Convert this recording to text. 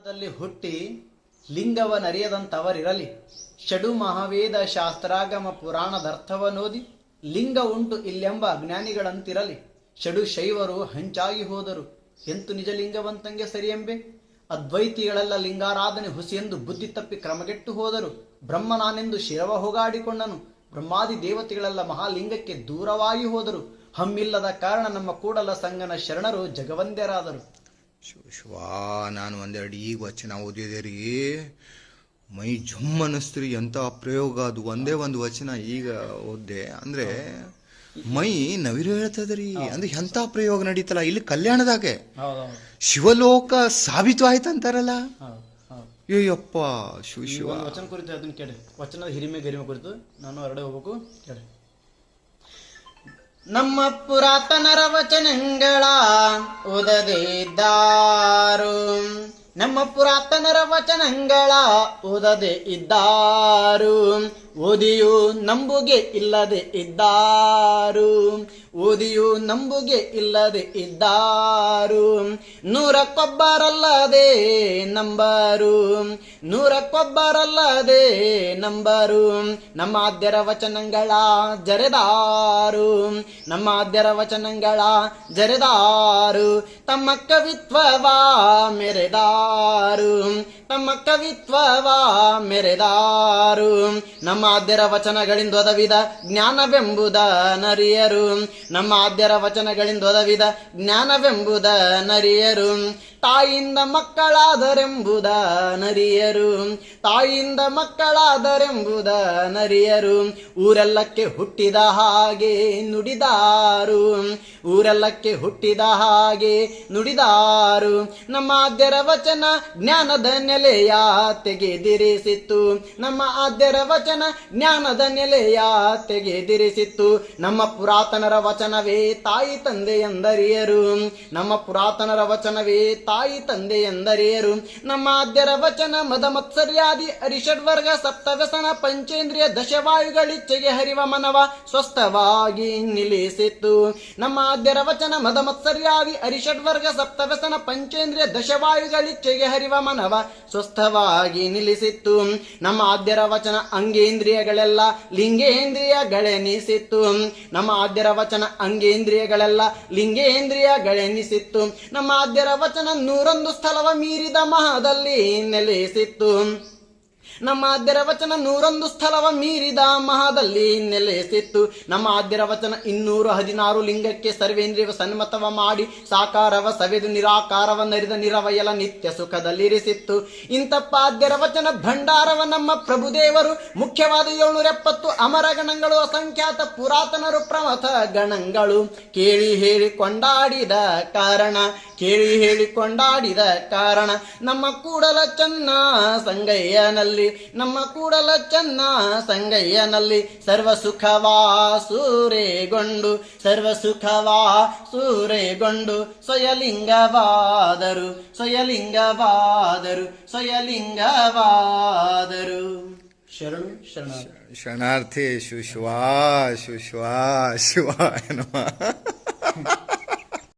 ದಲ್ಲಿ ಹುಟ್ಟಿ ಲಿಂಗವನರಿಯದಂತವರಿರಲಿ. ಷಡು ಮಹಾವೇದ ಶಾಸ್ತ್ರಾಗಮ ಪುರಾಣದರ್ಥವನೋದಿ ಲಿಂಗ ಉಂಟು ಇಲ್ಲೆಂಬ ಅಜ್ಞಾನಿಗಳಂತಿರಲಿ. ಷಡು ಶೈವರು ಹಂಚಾಗಿ ಹೋದರು ಎಂತು ನಿಜಲಿಂಗವಂತಂಗೆ ಸರಿಯೆಂಬೆ. ಅದ್ವೈತಿಗಳೆಲ್ಲ ಲಿಂಗಾರಾಧನೆ ಹುಸಿಯೆಂದು ಬುದ್ಧಿ ತಪ್ಪಿ ಕ್ರಮಗೆಟ್ಟು ಹೋದರು. ಬ್ರಹ್ಮ ನಾನೆಂದು ಶಿರವ ಹೋಗಾಡಿಕೊಂಡನು. ಬ್ರಹ್ಮಾದಿ ದೇವತೆಗಳೆಲ್ಲ ಮಹಾಲಿಂಗಕ್ಕೆ ದೂರವಾಗಿ ಹೋದರು. ಹಮ್ಮಿಲ್ಲದ ಕಾರಣ ನಮ್ಮ ಕೂಡಲ ಸಂಗನ ಶರಣರು ಜಗವಂದ್ಯರಾದರು. ಶಿವಾ, ನಾನು ಒಂದೆರಡು ಈಗ ವಚನ ಓದಿದೆ ರೀ, ಮೈ ಜುಮ್ ಅನ್ನಿಸ್ತ್ರಿ. ಎಂತ ಪ್ರಯೋಗ ಅದು. ಒಂದೇ ಒಂದು ವಚನ ಈಗ ಓದ್ದೆ ಅಂದ್ರೆ ಮೈ ನವಿರು ಹೇಳ್ತದ್ರಿ. ಅಂದ್ರೆ ಎಂತ ಪ್ರಯೋಗ ನಡೀತಲ್ಲ ಇಲ್ಲಿ ಕಲ್ಯಾಣದಾಗೆ. ಶಿವಲೋಕ ಸಾಬೀತು ಆಯ್ತಂತಾರಲ್ಲ. ಅಯ್ಯಪ್ಪ ಶಿವ ಶಿವ. ವಚನ ಕುರಿತು ಅದನ್ನ ಕೇಳಿ. ವಚನದ ಹಿರಿಮೆ ಗರಿಮೆ ಕುರಿತು ನಾನು ಹೊರಡೆ ಹೋಗ್ಬೇಕು ಕೇಳಿ. ನಮ್ಮ ಪುರಾತನರ ವಚನಗಳ ಓದದೇ ಇದ್ದಾರು. ನಮ್ಮ ಪುರಾತನರ ವಚನಗಳ ಓದದೆ ಇದ್ದಾರು. ಓದಿಯು ನಂಬುಗೆ ಇಲ್ಲದೆ ಇದ್ದಾರು. ಓದಿಯು ನಂಬುಗೆ ಇಲ್ಲದೆ ಇದ್ದಾರು. ನೂರಕ್ಕೊಬ್ಬರಲ್ಲದೆ ನಂಬರು. ನೂರಕ್ಕೊಬ್ಬರಲ್ಲದೆ ನಂಬರು. ನಮ್ಮ ಆದ್ಯರ ವಚನಗಳ ಜರೆದಾರು. ನಮ್ಮ ಆದ್ಯರ ವಚನಗಳ ಜರೆದಾರು. ತಮ್ಮ ಕವಿತ್ವವ ಮೆರೆದಾರು. ತಮ್ಮ ಕವಿತ್ವವ ಮೆರೆದಾರು. ನಮ್ಮ ಆದ್ಯರ ವಚನಗಳಿಂದ ಒದವಿದ ಜ್ಞಾನವೆಂಬುದ ನರಿಯರು. ನಮ್ಮ ಆದ್ಯರ ವಚನಗಳಿಂದ ಒದವಿದ ಜ್ಞಾನವೆಂಬುದ ನರಿಯರು. ತಾಯಿಯಿಂದ ಮಕ್ಕಳಾದರೆಂಬುದ ನರಿಯರು. ತಾಯಿಯಿಂದ ಮಕ್ಕಳಾದರೆಂಬುದ ನರಿಯರು. ಊರೆಲ್ಲಕ್ಕೆ ಹುಟ್ಟಿದ ಹಾಗೆ ನುಡಿದಾರು. ಊರೆಲ್ಲಕ್ಕೆ ಹುಟ್ಟಿದ ಹಾಗೆ ನುಡಿದಾರು. ನಮ್ಮ ಆದ್ಯರ ವಚನ ಜ್ಞಾನದ ನೆಲೆಯ ತೆಗೆದಿರಿಸಿತ್ತು. ನಮ್ಮ ಆದ್ಯರ ವಚನ ಜ್ಞಾನದ ನೆಲೆಯ ತೆಗೆದಿರಿಸಿತ್ತು. ನಮ್ಮ ಪುರಾತನರ ವಚನವೇ ತಾಯಿ ತಂದೆ ಎಂದರಿಯರು. ನಮ್ಮ ಪುರಾತನರ ವಚನವೇ ತಾಯಿ ತಂದೆ ಎಂದರಿಯರು. ನಮ್ಮ ಆದ್ಯರ ವಚನ ಮದ ಮತ್ಸರ್ಯಾದಿ ಅರಿಷಡ್ವರ್ಗ ಸಪ್ತವ್ಯಸನ ಪಂಚೇಂದ್ರಿಯ ದಶವಾಯುಗಳಿಚ್ಛೆಗೆ ಹರಿವ ಮನವ ಸ್ವಸ್ಥವಾಗಿ ನಿಲ್ಲಿಸಿತ್ತು. ನಮ್ಮ ಆದ್ಯರ ವಚನ ಮದ ಮತ್ಸರ್ಯಾದಿ ಅರಿಷಡ್ವರ್ಗ ಸಪ್ತವ್ಯಸನ ಪಂಚೇಂದ್ರಿಯ ದಶವಾಯುಗಳಿಚ್ಛೆಗೆ ಹರಿವ ಮನವ ಸ್ವಸ್ಥವಾಗಿ ನಿಲ್ಲಿಸಿತ್ತು. ನಮ್ಮ ಆದ್ಯರ ವಚನ ಅಂಗೇಂದ್ರಿಯಗಳೆಲ್ಲ ಲಿಂಗೇಂದ್ರಿಯಗಳೆನಿಸಿತ್ತು. ನಮ್ಮ ಆದ್ಯರ ವಚನ ಅಂಗೇಂದ್ರಿಯಗಳೆಲ್ಲ ಲಿಂಗೇಂದ್ರಿಯಗಳೆನಿಸಿತ್ತು. ನಮ್ಮ ಆದ್ಯರ ವಚನ 101 ಸ್ಥಳವ ಮೀರಿದ ಮಹದಲ್ಲಿ ನೆಲೆಸಿತ್ತು. ನಮ್ಮ ಆದ್ಯರ ವಚನ 101 ಸ್ಥಳವ ಮೀರಿದ ಮಹದಲ್ಲಿ ನೆಲೆಸಿತ್ತು. ನಮ್ಮ ಆದ್ಯರ ವಚನ 216 ಲಿಂಗಕ್ಕೆ ಸರ್ವೇಂದ್ರಿಯ ಸನ್ಮತವ ಮಾಡಿ ಸಾಕಾರವ ಸವೆದು ನಿರಾಕಾರವ ನರಿದ ನಿರವಯಲ ನಿತ್ಯ ಸುಖದಲ್ಲಿರಿಸಿತ್ತು. ಇಂತಪ್ಪ ಆದ್ಯರ ವಚನ ಭಂಡಾರವ ನಮ್ಮ ಪ್ರಭುದೇವರು ಮುಖ್ಯವಾದ 770 ಅಮರ ಗಣಗಳು ಅಸಂಖ್ಯಾತ ಪುರಾತನರು ಪ್ರಮಥ ಗಣಗಳು ಕೇಳಿ ಹೇಳಿ ಕೊಂಡಾಡಿದ ಕಾರಣ. ಕೇಳಿ ಹೇಳಿ ಕೊಂಡಾಡಿದ ಕಾರಣ ನಮ್ಮ ಕೂಡಲ ಚೆನ್ನ ಸಂಗಯ್ಯನಲ್ಲಿ. ನಮ್ಮ ಕೂಡಲ ಚೆನ್ನ ಸಂಗಯ್ಯನಲ್ಲಿ ಸರ್ವ ಸುಖವಾ ಸೂರೆಗೊಂಡು. ಸರ್ವ ಸುಖವಾ ಸೂರೆಗೊಂಡು ಸ್ವಯಲಿಂಗವಾದರು. ಸ್ವಯಲಿಂಗವಾದರು. ಸ್ವಯಲಿಂಗವಾದರು. ಶರಣು ಶರಣ ಶರಣಾರ್ಥಿ ಶಿವ ಶಿವ ಶಿವ ಶಿವ ಶಿವ.